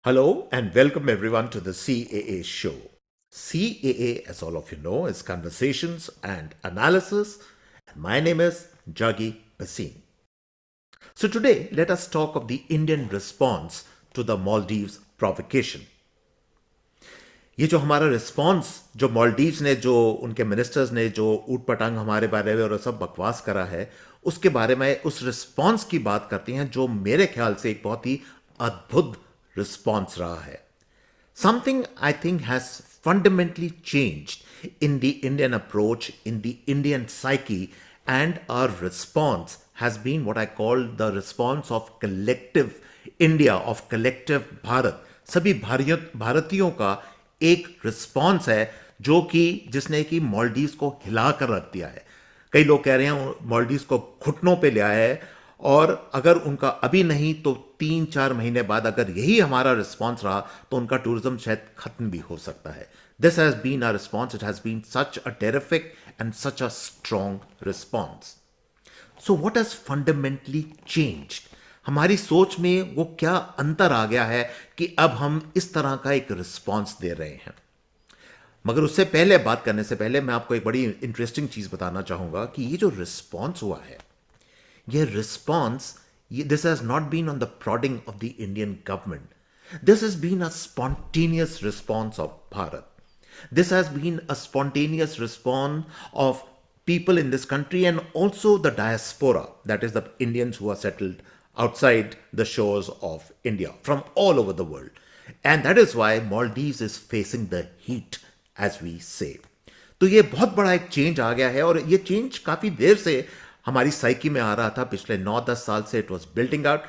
Hello and welcome everyone to the CAA show. CAA, as all of you know, is conversations and analysis. And my name is Juggi Bhasin. So today, let us talk of the Indian response to the Maldives provocation. ये जो हमारा response जो मालदीव्स ने जो उनके ministers ने जो ऊट पटांग हमारे बारे में और सब बकवास करा है उसके बारे में उस रिस्पॉन्स की बात करते हैं जो मेरे ख्याल से एक बहुत ही अद्भुत रिस्पॉन्स रहा है. Something I think has fundamentally changed in the Indian approach, in the Indian psyche, and our response has been what I call the response of collective India, of collective Bharat. सभी भारतीयों का एक response है जो कि जिसने कि मालदीव्स को हिला कर रख दिया है. कई लोग कह रहे हैं मालदीव्स को घुटनों पे ले आया है और अगर उनका अभी नहीं तो 3-4 महीने बाद अगर यही हमारा रिस्पॉन्स रहा तो उनका टूरिज्म शायद खत्म भी हो सकता है. This has been our response. It has been such a terrific and such a strong response. So what has fundamentally changed? हमारी सोच में वो क्या अंतर आ गया है कि अब हम इस तरह का एक रिस्पॉन्स दे रहे हैं. मगर उससे पहले बात करने से पहले मैं आपको एक बड़ी इंटरेस्टिंग चीज बताना चाहूंगा कि ये जो रिस्पॉन्स हुआ है ये response this has not been on the prodding of the Indian government. This has been a spontaneous response of Bharat. This has been a spontaneous response of people in this country and also the diaspora, that is the Indians who are settled outside the shores of India from all over the world. And that is why Maldives is facing the heat, as we say. तो ये बहुत बड़ा एक change आ गया है और ये change काफी देर से हमारी साइकी में आ रहा था. पिछले 9-10 साल से it was building out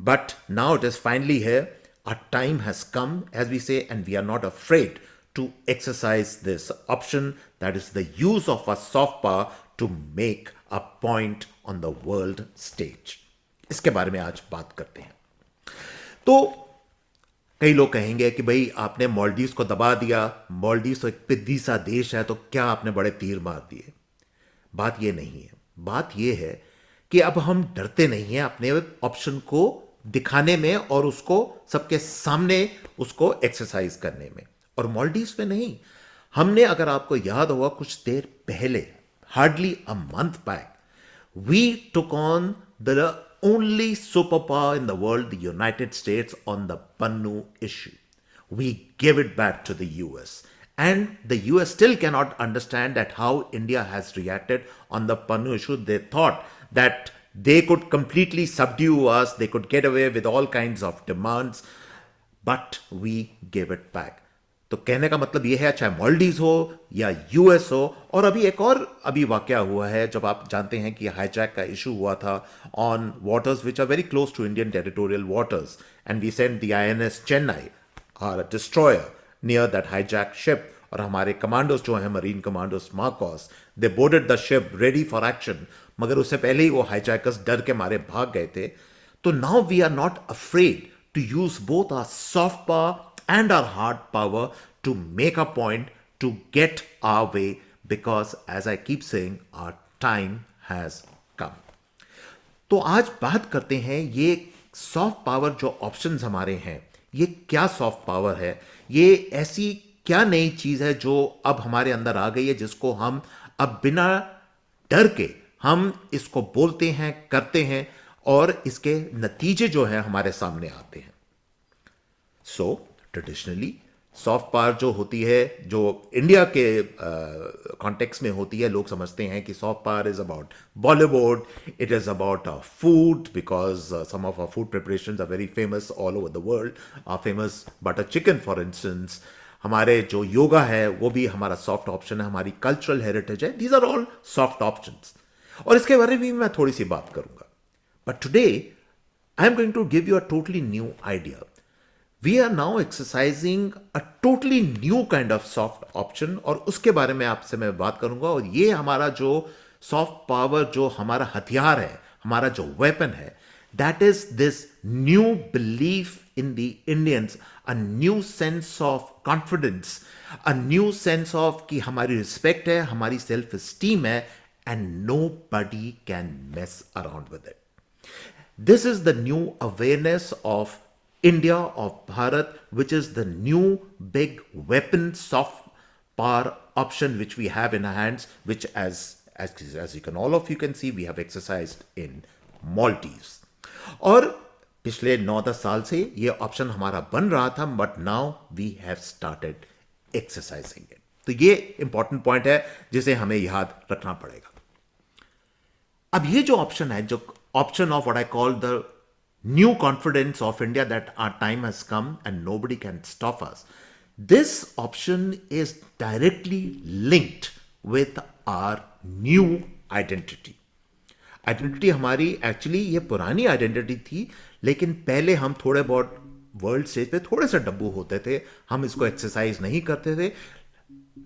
but now it is finally here. A time has come, as we say, and we are not afraid to exercise this option, that is the use of a soft power to make a point on the world stage. इसके बारे में आज बात करते हैं. तो कई लोग कहेंगे कि भाई आपने मालदीव्स को दबा दिया, मालदीव्स तो एक पिद्दी सा देश है, तो क्या आपने बड़े तीर मार दिए. बात ये नहीं है. बात यह है कि अब हम डरते नहीं हैं अपने ऑप्शन को दिखाने में और उसको सबके सामने उसको एक्सरसाइज करने में. और मालदीव्स में नहीं, हमने, अगर आपको याद होगा, कुछ देर पहले, hardly a month back, we took on the only super power in the world, the United States, on the Pannun issue. We gave it back to the US. And the US still cannot understand that how India has reacted on the Pannu issue. They thought that they could completely subdue us, they could get away with all kinds of demands, but we gave it back. तो कहने का मतलब यह है, चाहे मालदीव्स हो या US हो. और अभी एक और अभी वाकया हुआ है, जब आप जानते हैं कि हाईजैक का इशू हुआ था on waters which are very close to Indian territorial waters, and we sent the INS Chennai, our destroyer, near that hijacked ship. और हमारे कमांडोज जो हैं, marine commandos Marcos, they boarded the ship ready for action. मगर उससे पहले ही वो hijackers डर के मारे भाग गए थे. तो now we are not afraid to use both our soft power and our hard power to make a point, to get our way, because as I keep saying, our time has come. तो आज बात करते हैं ये soft power जो options हमारे हैं, ये क्या सॉफ्ट पावर है, ये ऐसी क्या नई चीज है जो अब हमारे अंदर आ गई है, जिसको हम अब बिना डर के हम इसको बोलते हैं, करते हैं और इसके नतीजे जो हैं हमारे सामने आते हैं. सो ट्रेडिशनली सॉफ्ट पावर जो होती है, जो इंडिया के कॉन्टेक्स्ट में होती है, लोग समझते हैं कि soft power is about Bollywood, it is about food, because some of our food preparations are very famous all over the world. Are famous butter chicken for instance. हमारे जो योगा है वो भी हमारा सॉफ्ट ऑप्शन है, हमारी कल्चरल हेरिटेज है. These are all soft options और इसके बारे में भी मैं थोड़ी सी बात करूंगा. But today I am going to give you a totally new idea. We are now exercising a totally new kind of soft option और उसके बारे में आपसे मैं बात करूंगा. और ये हमारा जो सॉफ्ट पावर, जो हमारा हथियार है, हमारा जो वेपन है, that is this new belief in the Indians, a new sense of confidence, a new sense of कि हमारी रिस्पेक्ट है, हमारी सेल्फ एस्टीम है, and nobody can mess around with it. This is the new awareness of India of Bharat, which is the new big weapon soft power option which we have in our hands, which as you can all of you can see, we have exercised in Maldives. और पिछले 9-10 साल से ये option हमारा बन रहा था, but now we have started exercising it. तो ये इंपॉर्टेंट पॉइंट है जिसे हमें याद रखना पड़ेगा. अब ये जो ऑप्शन है, जो option of what I call the new confidence of India that our time has come and nobody can stop us, this option is directly linked with our new identity. Identity हमारी actually ये पुरानी identity थी, लेकिन पहले हम थोड़े बहुत world stage पे थोड़े से डब्बू होते थे, हम इसको एक्सरसाइज नहीं करते थे.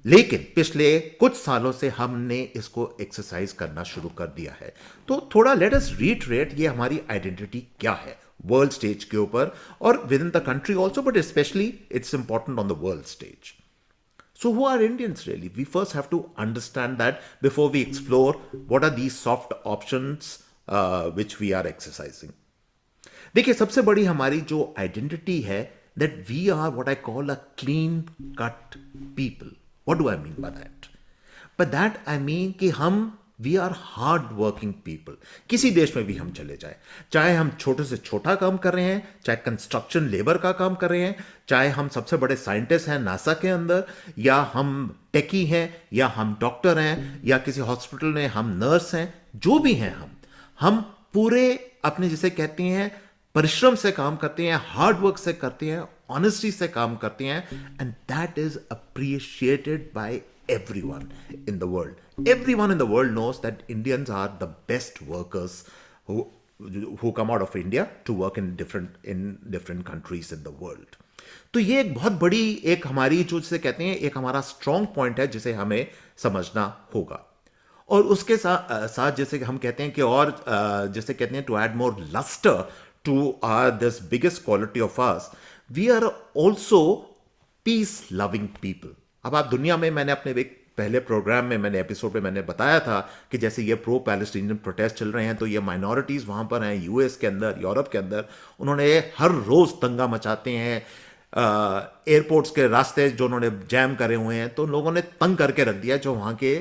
लेकिन पिछले कुछ सालों से हमने इसको एक्सरसाइज करना शुरू कर दिया है. तो थोड़ा लेट अस रीट्रेट ये हमारी आइडेंटिटी क्या है वर्ल्ड स्टेज के ऊपर और with in the country also, but specially it's important on the world stage. So, who are Indians really? We first have to understand that before we explore what are these soft options which we are exercising. देखिए, सबसे बड़ी हमारी जो identity है, that we are what I call a clean cut people. What do I mean by that? By that I mean कि हम we are hard working people. किसी देश में भी हम चले जाए, चाहे हम छोटे से छोटा काम कर रहे हैं, चाहे कंस्ट्रक्शन लेबर का काम कर रहे हैं, चाहे हम सबसे बड़े साइंटिस्ट हैं नासा के अंदर, या हम टेकी हैं, या हम डॉक्टर हैं, या किसी हॉस्पिटल में हम नर्स हैं, जो भी हैं हम पूरे अपने जिसे कहते हैं परिश्रम से काम करते हैं, हार्ड वर्क से करते हैं, ऑनेस्टी से काम करते हैं, and that is appreciated by everyone in the world. Everyone in the world knows that Indians are the best workers who come out of India to work in different countries in the world. तो ये एक बहुत बड़ी एक हमारी जो जिसे कहते हैं एक हमारा स्ट्रॉन्ग पॉइंट है जिसे हमें समझना होगा. और उसके साथ जैसे हम कहते हैं कि और जैसे कहते हैं to add more lustre to this biggest quality of us, we are also peace loving people. अब आप दुनिया में, मैंने अपने एक पहले प्रोग्राम में मैंने एपिसोड में मैंने बताया था कि जैसे ये प्रो पैलेस्टीनियन प्रोटेस्ट चल रहे हैं, तो ये माइनॉरिटीज़ वहाँ पर हैं यूएस के अंदर, यूरोप के अंदर, उन्होंने हर रोज़ दंगा मचाते हैं. एयरपोर्ट्स के रास्ते जो उन्होंने जैम करे हुए हैं, तो लोगों ने तंग करके रख दिया जो वहाँ के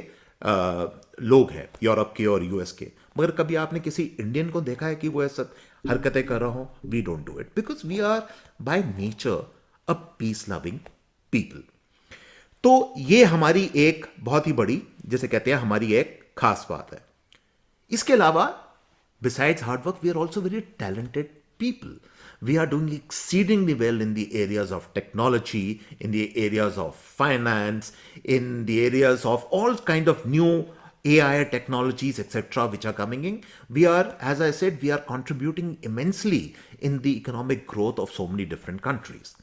लोग हैं यूरोप के और यूएस के. मगर कभी आपने किसी इंडियन को देखा है कि वो ऐसा हरकतें कर रहा हो? We don't do it because we are by nature a peace loving people. तो ये हमारी एक बहुत ही बड़ी, जैसे कहते हैं, हमारी एक खास बात है. इसके अलावा besides hard work we are also very talented people. We are doing exceedingly well in the areas of technology, in the areas of finance, in the areas of all kind of new AI technologies, etc., which are coming in. We are, as I said, we are contributing immensely in the economic growth of so many different countries.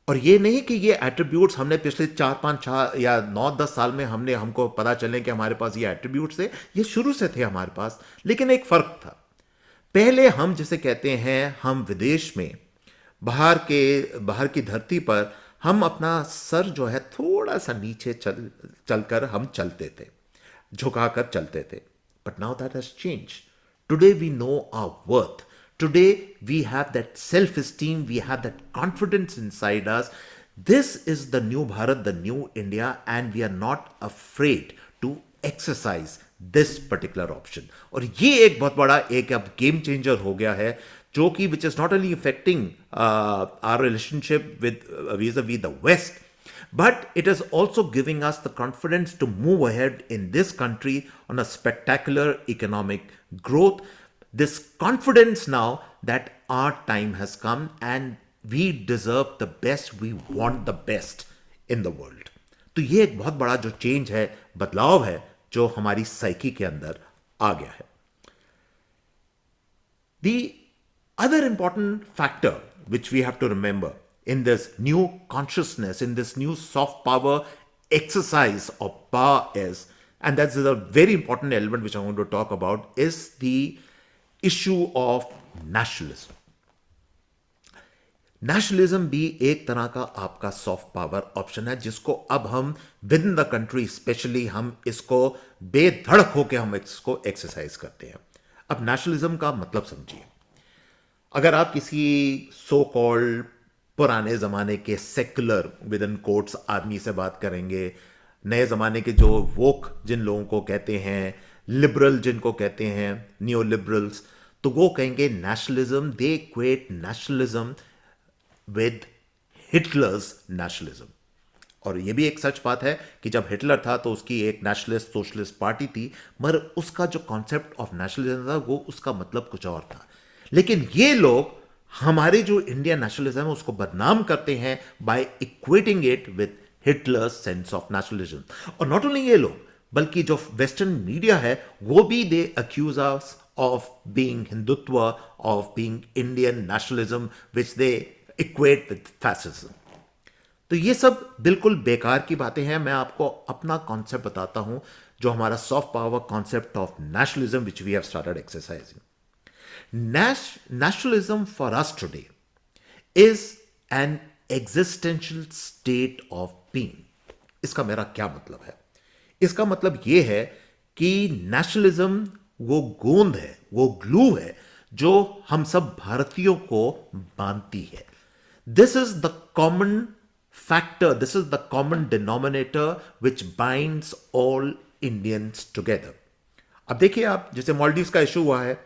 और ये नहीं कि ये attributes हमने पिछले 4-5 या 9-10 साल में हमको पता चले कि हमारे पास ये एट्रीब्यूट्स थे. ये शुरू से थे हमारे पास, लेकिन एक फर्क था. पहले हम जिसे कहते हैं, हम विदेश में बाहर की धरती पर हम अपना सर जो है थोड़ा सा नीचे चलकर हम चलते थे, झुकाकर चलते थे. But now that has change. Today we know our worth. Today we have that self-esteem, we have that confidence inside us. This is the new Bharat, the new India, and we are not afraid to exercise this particular option. और ये एक बहुत बड़ा एक अब game changer हो गया है, जो कि which is not only affecting our relationship with vis-a-vis the West, but it is also giving us the confidence to move ahead in this country on a spectacular economic growth. This confidence now that our time has come and we deserve the best, we want the best in the world. तो ये एक बहुत बड़ा जो change है, बदलाव है, जो हमारी साइकी के अंदर आ गया है. The other important factor which we have to remember in this new consciousness, in this new soft power exercise of power is, and that's a very important element which I want to talk about, is the issue of nationalism. Nationalism भी एक तरह का आपका soft power option है, जिसको अब हम with in the country specially हम इसको बेधड़क होकर हम इसको एक्सरसाइज करते हैं. अब नेशनलिज्म का मतलब समझिए. अगर आप किसी सो कॉल्ड पुराने ज़माने के सेकुलर विद इन कोट्स आदमी से बात करेंगे, नए ज़माने के जो वोक जिन लोगों को कहते हैं, लिबरल जिनको कहते हैं, न्यू लिबरल्स, तो वो कहेंगे nationalism, they equate nationalism with Hitler's nationalism. और ये भी एक सच बात है कि जब हिटलर था तो उसकी एक नेशनलिस्ट सोशलिस्ट पार्टी थी, मगर उसका जो कॉन्सेप्ट ऑफ नेशनलिज्म था वो उसका मतलब कुछ और था। लेकिन ये लोग हमारे जो इंडियन नेशनलिज्म है उसको बदनाम करते हैं by equating it with Hitler's sense of nationalism. और नॉट ओनली ये लोग, बल्कि जो वेस्टर्न मीडिया है वो भी they accuse us of being Hindutva, of being Indian nationalism, which they equate with fascism. तो ये सब बिल्कुल बेकार की बातें हैं। मैं आपको अपना कॉन्सेप्ट बताता हूं, जो हमारा soft power concept of nationalism which we have started exercising. Nationalism for us today is an existential state of being. इसका मेरा क्या मतलब है? इसका मतलब यह है कि नेशनलिज्म वो गोंद है, वो ग्लू है जो हम सब भारतीयों को बांधती है। This is the common factor, this is the common denominator which binds all Indians together. अब देखिए, आप जैसे मालदीव्स का इशू हुआ है,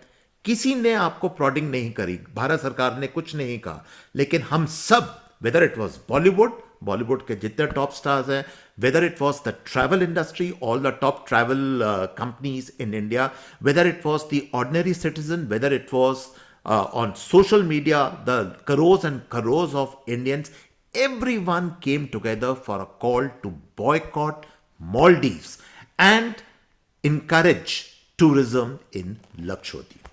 किसी ने आपको प्रॉडिंग नहीं करी, भारत सरकार ने कुछ नहीं कहा, लेकिन हम सब, वेदर इट वॉज बॉलीवुड के जितने टॉप स्टार्स हैं, whether it was the travel industry, all the top travel companies in India, whether it was the ordinary citizen, whether it was on social media, the crores and crores of Indians, everyone came together for a call to boycott Maldives and encourage tourism in Lakshadweep.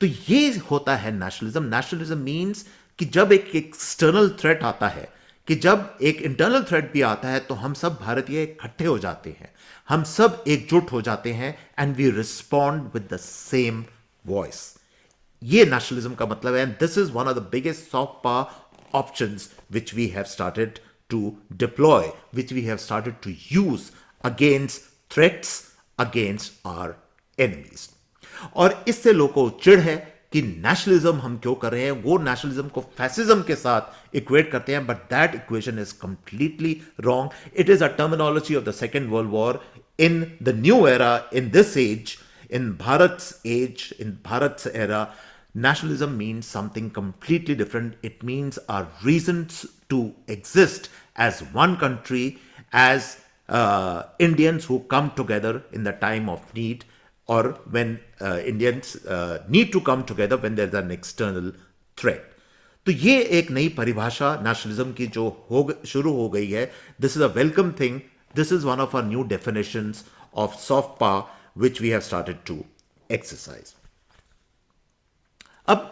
तो ये होता है nationalism. Nationalism means कि जब एक external threat आता है, कि जब एक इंटरनल थ्रेट भी आता है, तो हम सब भारतीय इकट्ठे हो जाते हैं, हम सब एकजुट हो जाते हैं, and we respond with the same voice. ये नेशनलिज्म का मतलब है, and this is one of the biggest soft power options which we have started to deploy, which we have started to use against threats, against our enemies. और इससे लोगों को चिढ़ है कि नेशनलिज्म हम क्यों कर रहे हैं, वो नेशनलिज्म को फैसिज्म के साथ इक्वेट करते हैं, but that equation is completely wrong. It is a terminology of the second world war in the new era, in this age, in Bharat's age, in Bharat's era. Nationalism means something completely different. It means our reasons to exist as one country, as Indians who come together in the time of need, or when Indians need to come together when there's an external threat. तो ये एक नई परिभाषा nationalism की जो शुरू हो गई है, this is a welcome thing. This is one of our new definitions of soft power which we have started to exercise. अब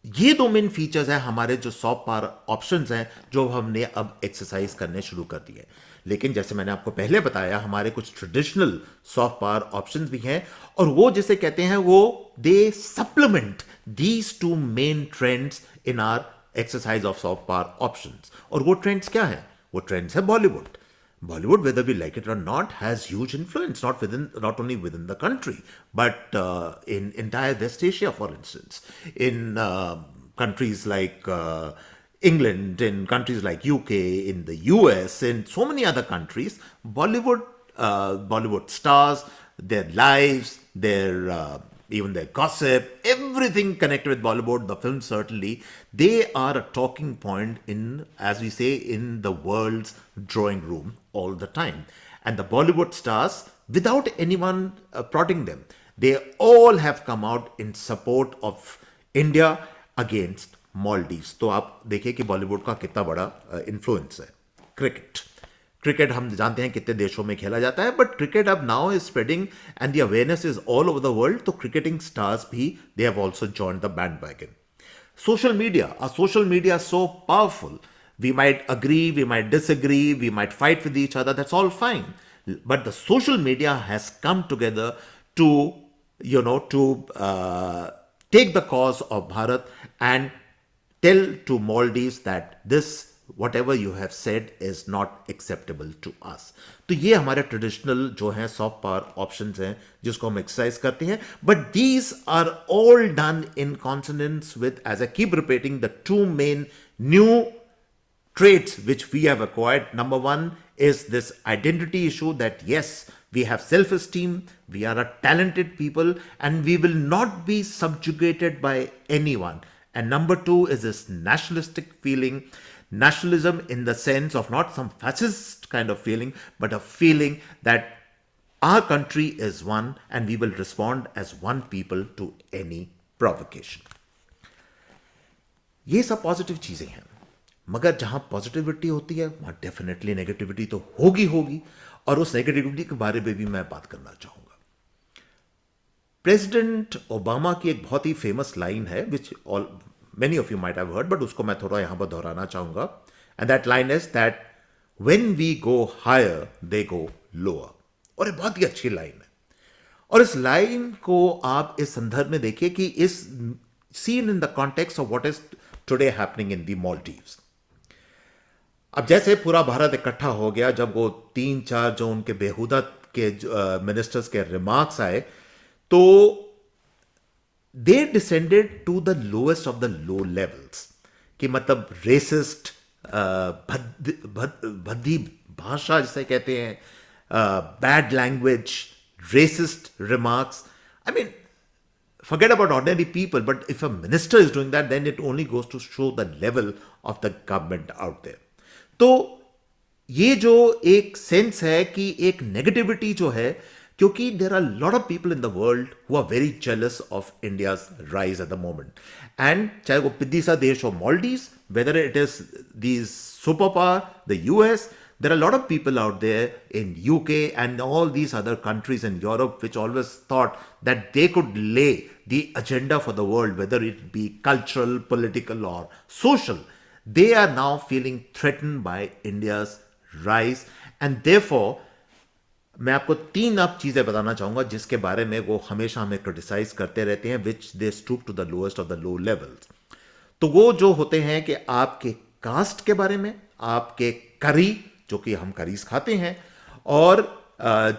ये दो मेन फीचर्स हैं हमारे जो सॉफ्ट पावर ऑप्शंस हैं, जो हमने अब एक्सरसाइज करने शुरू कर दिए. लेकिन जैसे मैंने आपको पहले बताया, हमारे कुछ ट्रेडिशनल सॉफ्ट पावर ऑप्शंस भी हैं, और वो जिसे कहते हैं, वो they supplement these two main trends in our exercise of soft power options. और वो ट्रेंड्स क्या हैं? वो ट्रेंड्स है Bollywood. Bollywood, whether we like it or not, has huge influence, not only within the country, but in entire West Asia, for instance, in countries like England, in countries like UK, in the US, in so many other countries, Bollywood stars, their lives, their even their gossip, everything connected with Bollywood, the film certainly, they are a talking point in, as we say, in the world's drawing room all the time. And the Bollywood stars, without anyone prodding them, they all have come out in support of India against Maldives. तो आप देखिए कि बॉलीवुड का कितना बड़ा influence है. Cricket हम जानते हैं कितने देशों में खेला जाता है, बट क्रिकेट अब now is spreading and the awareness is all over the world. तो क्रिकेटिंग स्टार्स भी, they have also joined the bandwagon. Social media so powerful. We might agree, we might disagree, we might fight with each other, that's all fine. But the social media has come together to, take the cause of Bharat and tell to Maldives that this whatever you have said is not acceptable to us. तो ये हमारे traditional जो हैं soft power options हैं जिसको हम exercise करते हैं, but these are all done in consonance with, as I keep repeating, the two main new traits which we have acquired. Number one is this identity issue that yes, we have self-esteem, we are a talented people, and we will not be subjugated by anyone. And number two is this nationalistic feeling, nationalism in the sense of not some fascist kind of feeling, but a feeling that our country is one and we will respond as one people to any provocation. ये सब positive चीजें हैं, मगर जहां positivity होती है वहां definitely negativity तो होगी होगी, और उस नेगेटिविटी के बारे में भी मैं बात करना चाहूंगा. प्रेसिडेंट ओबामा की एक बहुत ही फेमस लाइन है which all many of you might have heard, but उसको मैं थोड़ा यहां पर दोहराना चाहूंगा. And that line is that when we go higher they go lower. और ये बहुत ही अच्छी लाइन है, और इस लाइन को आप इस संदर्भ में देखिए कि इस seen in the context of what is today happening in the Maldives. अब जैसे पूरा भारत इकट्ठा हो गया जब वो 3-4 जो उनके बेहुदा के मिनिस्टर्स के रिमार्क्स आए, तो they descended to the lowest of the low levels. कि मतलब रेसिस्ट, भद्दी भाषा जिसे कहते हैं, bad language, racist remarks. I mean, forget about ordinary people, but if a minister is doing that, then it only goes to show the level of the government out there. तो ये जो एक sense है कि एक negativity जो है, क्योंकि there are lot of people in the world who are very jealous of India's rise at the moment. And चाहे वो पिद्दी सा देश हो Maldives, whether it is these super power, the US, there are a lot of people out there in UK and all these other countries in Europe which always thought that they could lay the agenda for the world, whether it be cultural, political or social. They are now feeling threatened by India's rise, and therefore मैं आपको 3 अब चीजें बताना चाहूंगा जिसके बारे में वो हमेशा हमें क्रिटिसाइज करते रहते हैं, which they stoop to the lowest of the low levels. तो वो जो होते हैं कि आपके कास्ट के बारे में, आपके करी, जो कि हम करीज खाते हैं, और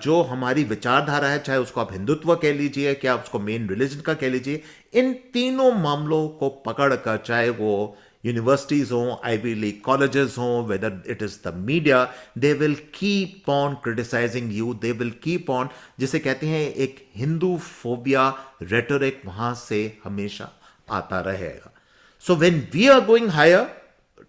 जो हमारी विचारधारा है, चाहे उसको आप हिंदुत्व कह लीजिए, क्या उसको मेन रिलीजन का कह लीजिए, इन तीनों मामलों को पकड़कर, चाहे वो यूनिवर्सिटीज हों, आईवी लीग कॉलेजेस हों, whether it is the media, they will keep on criticising you, they will keep on, जिसे कहते हैं एक हिंदू फोबिया रेटोरिक वहां से हमेशा आता रहेगा. So when we are going higher,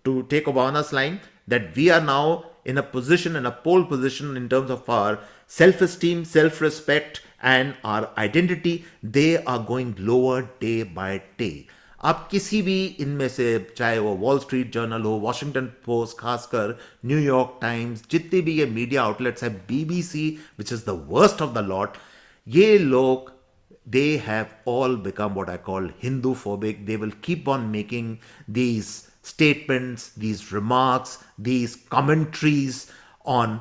to take Obama's line, that we are now in a position, in a pole position in terms of our self-esteem, self-respect and our identity, they are going lower day by day. आप किसी भी इनमें से, चाहे वो wall street journal हो, Washington post, खासकर New York times, जितने भी ये मीडिया आउटलेट्स है, BBC which is the worst of the lot, ये लोग, they have all become what I call Hindu-phobic. They will keep on making these statements, these remarks, these commentaries on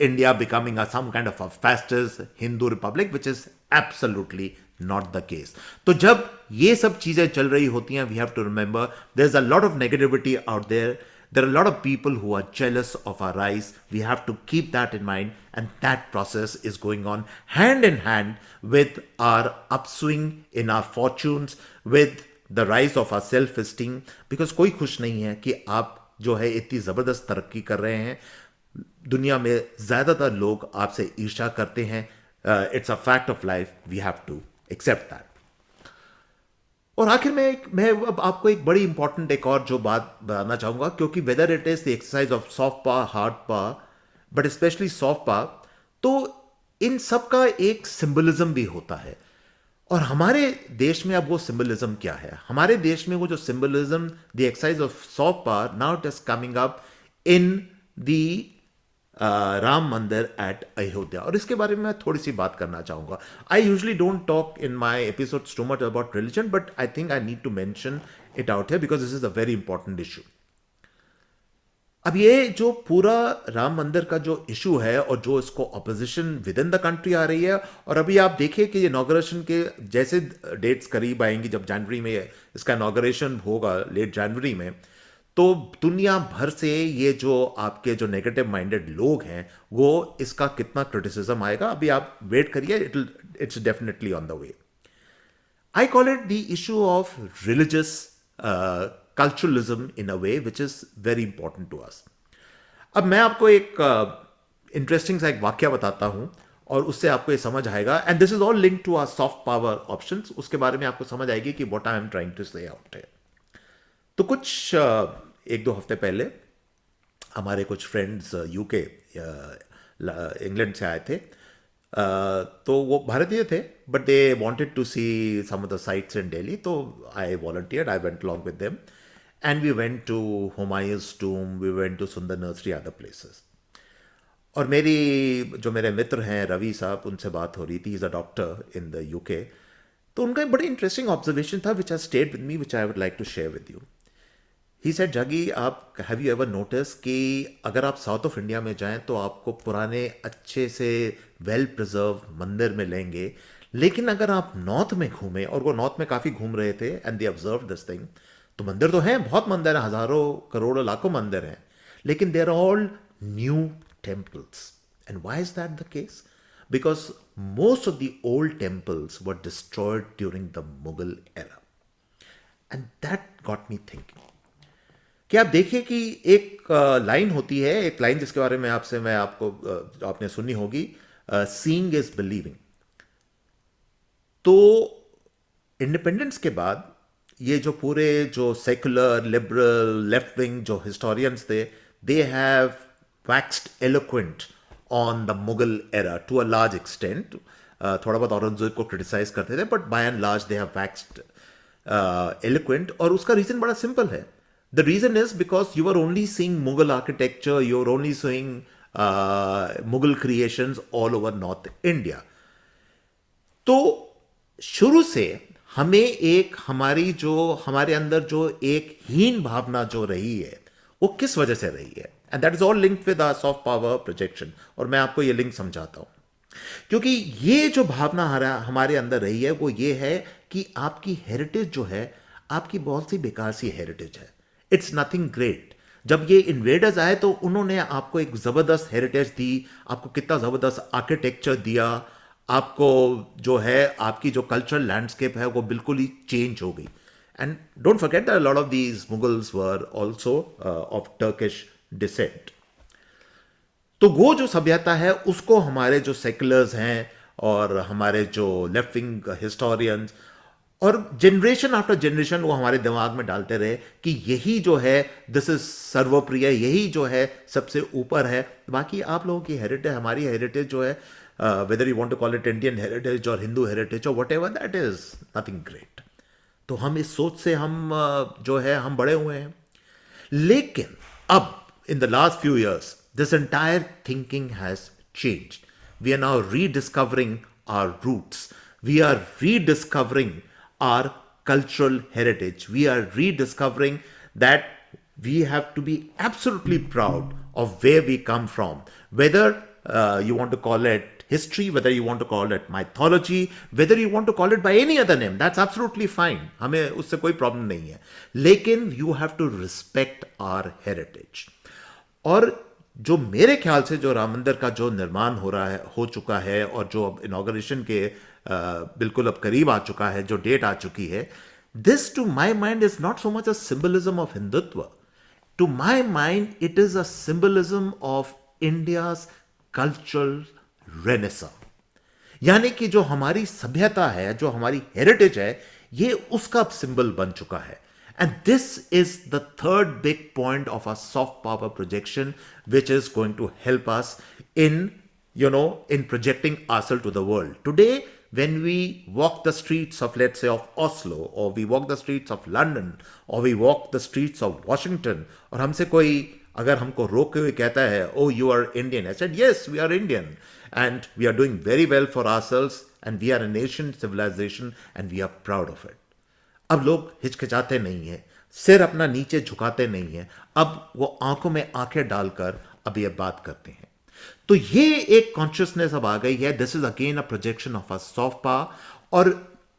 India becoming some kind of a fascist Hindu republic, which is absolutely not the case. तो जब ये सब चीजें चल रही होती हैं, we have to remember there's a lot of negativity out there. There are a lot of people who are jealous of our rise. We have to keep that in mind, and that process is going on hand in hand with our upswing in our fortunes, with the rise of our self-esteem. Because कोई खुश नहीं है कि आप जो है इतनी जबरदस्त तरक्की कर रहे हैं. दुनिया में ज्यादातर लोग आपसे ईर्ष्या करते हैं. It's a fact of life. We have to accept that. और आखिर में मैं अब आपको एक बड़ी इंपॉर्टेंट एक और जो बात बताना चाहूंगा, क्योंकि weather it is the exercise of soft power, hard power, but specially soft power, तो इन सब का एक सिंबलिज्म भी होता है. और हमारे देश में अब वो सिंबलिज्म क्या है? हमारे देश में वो जो symbolism, the exercise of soft power, now it is coming up in the Ram मंदिर एट अयोध्या. और इसके बारे में मैं थोड़ी सी बात करना चाहूंगा. I usually don't talk in my episodes too much about religion, but I think I need to mention it out here because this is a very important issue. अब ये जो पूरा राम मंदिर का जो इशू है, और जो इसको opposition within the country आ रही है, और अभी आप देखिए कि इनॉग्रेशन के जैसे डेट्स करीब आएंगी, जब जनवरी में इसका इनॉग्रेशन होगा, लेट जनवरी में, तो दुनिया भर से ये जो आपके जो नेगेटिव माइंडेड लोग हैं वो इसका कितना क्रिटिसिज्म आएगा, अभी आप वेट करिए, it's definitely on the way. I call it the issue of religious culturalism in a way which is very important to us. अब मैं आपको एक इंटरेस्टिंग सा एक वाक्य बताता हूं और उससे आपको ये समझ आएगा, and this is all link to our soft power options. उसके बारे में आपको समझ आएगी कि what I am trying to say out है. तो कुछ एक दो हफ्ते पहले हमारे कुछ फ्रेंड्स यूके इंग्लैंड से आए थे. तो वो भारतीय थे but they wanted to see some of the sites in Delhi. तो I volunteered, I went along with them and we went to Humayun's tomb, we went to Sundar Nursery, other places. और मेरे मित्र हैं रवि साहब, उनसे बात हो रही थी. Is a doctor in the UK. तो उनका एक बड़ी इंटरेस्टिंग ऑब्जर्वेशन था which I stayed with me, which I would like to share with you. He said, Jaggi, आप हैव यू एवर नोटिस कि अगर आप साउथ ऑफ इंडिया में जाएं तो आपको पुराने अच्छे से वेल प्रिजर्व मंदिर मिलेंगे, लेकिन अगर आप नॉर्थ में घूमें, और वो नॉर्थ में काफ़ी घूम रहे थे and they observe this thing, तो मंदिर तो हैं, बहुत मंदिर हैं, हज़ारों करोड़ों लाखों मंदिर हैं, लेकिन they are all new temples. And why is that the case? Because most of the old temples were destroyed during the Mughal era. And that got me thinking कि आप देखिए कि एक लाइन होती है, एक लाइन जिसके बारे में मैं आपको आपने सुनी होगी, सीइंग इज बिलीविंग. तो इंडिपेंडेंस के बाद ये जो पूरे जो सेकुलर लिबरल लेफ्ट विंग जो हिस्टोरियंस थे, they have waxed eloquent on the Mughal era to a large extent. थोड़ा बहुत औरंगजेब को क्रिटिसाइज करते थे, but by and large they have waxed eloquent. और उसका रीजन बड़ा सिंपल है. The reason is because you are only seeing Mughal architecture, you are only seeing Mughal creations all over North India. तो शुरू से हमारे अंदर जो एक हीन भावना जो रही है, वो किस वजह से रही है? And that is all linked with our soft power projection. और मैं आपको ये लिंक समझाता हूं. क्योंकि ये जो भावना हमारे अंदर रही है वो ये है कि आपकी हेरिटेज जो है, आपकी बहुत सी बेकार सी हेरिटेज है. It's nothing great. जब ये इन्वेडर्स आए तो उन्होंने आपको एक जबरदस्त हेरिटेज दी, आपको कितना जबरदस्त आर्किटेक्चर दिया, आपको जो है आपकी जो कल्चरल लैंडस्केप है वो बिल्कुल ही चेंज हो गई. And don't forget that a lot of these Mughals were also of Turkish descent. तो वो जो सभ्यता है उसको हमारे जो सेकुलर्स हैं और हमारे जो लेफ्ट विंग हिस्टोरियंस और जनरेशन आफ्टर जनरेशन वो हमारे दिमाग में डालते रहे कि यही जो है दिस इज सर्वप्रिय, यही जो है सबसे ऊपर है. बाकी आप लोगों की हेरिटेज, हमारी हेरिटेज जो है, whether you want to call it Indian heritage और हिंदू हेरिटेज और whatever, that is nothing great. तो हम इस सोच से जो है हम बड़े हुए हैं. लेकिन अब in the last few years, this entire thinking has changed. We are now rediscovering our roots. We are rediscovering our cultural heritage. We are rediscovering that we have to be absolutely proud of where we come from. Whether you want to call it history, whether you want to call it mythology, whether you want to call it by any other name, that's absolutely fine. हमें उससे कोई problem नहीं है. लेकिन you have to respect our heritage. और जो मेरे ख्याल से जो राम मंदिर का जो निर्माण हो चुका है और जो अब इनॉग्रेशन के बिल्कुल अब करीब आ चुका है, जो डेट आ चुकी है, this to my mind is not so much a symbolism of Hindutva. To my mind it is a symbolism of India's cultural renaissance. यानी कि जो हमारी सभ्यता है, जो हमारी हेरिटेज है, ये उसका सिंबल बन चुका है. And this is the third big point of our soft power projection, which is going to help us in projecting ourselves to the world. Today, when we walk the streets of, let's say, of Oslo, or we walk the streets of London, or we walk the streets of Washington, और हमसे कोई अगर हमको रोक के हुए कहता है, oh, you are Indian. I said, yes, we are Indian. And we are doing very well for ourselves, and we are a nation, civilization, and we are proud of it. अब लोग हिचकिचाते नहीं हैं, सिर अपना नीचे झुकाते नहीं हैं, अब वो आंखों में आंखें डालकर अब ये बात करते हैं. तो ये एक कॉन्शियसनेस अब आ गई है. This is again a projection of a soft power. और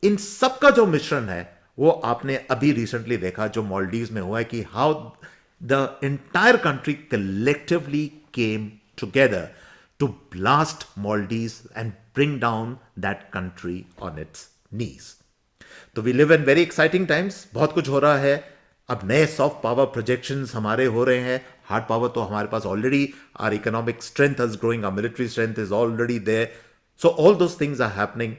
इन सब का जो मिश्रण है वो आपने अभी रिसेंटली देखा जो मालदीव्स में हुआ है कि how the entire country collectively came together to blast Maldives and bring down that country on its knees. तो we live in very exciting times. बहुत कुछ हो रहा है. अब नए सॉफ्ट पावर प्रोजेक्शंस हमारे हो रहे हैं. हार्ड पावर तो हमारे पास already, our economic strength is growing, our military strength is already there. So all those things are happening.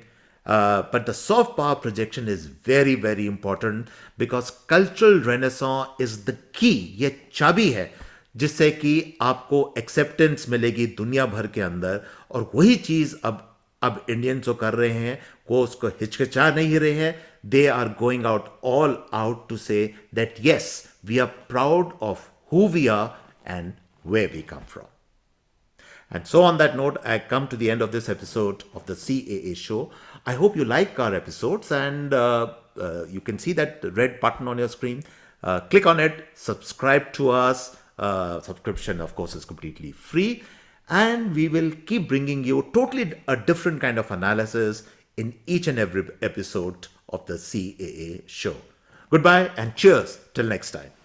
But the soft power projection is very, very important because cultural renaissance is the key. ये चाबी है जिससे कि आपको acceptance मिलेगी दुनिया भर के अंदर. और वही चीज अब इंडियंस जो कर रहे हैं वो उसको हिचकिचा नहीं रहे हैं. They are going out all out to say that yes we are proud of who we are and where we come from. And so, on that note, I come to the end of this episode of the CAA show. I hope you like our episodes, and you can see that red button on your screen. Click on it, subscribe to us. Subscription, of course, is completely free. And we will keep bringing you totally a different kind of analysis in each and every episode of the CAA show. Goodbye and cheers till next time.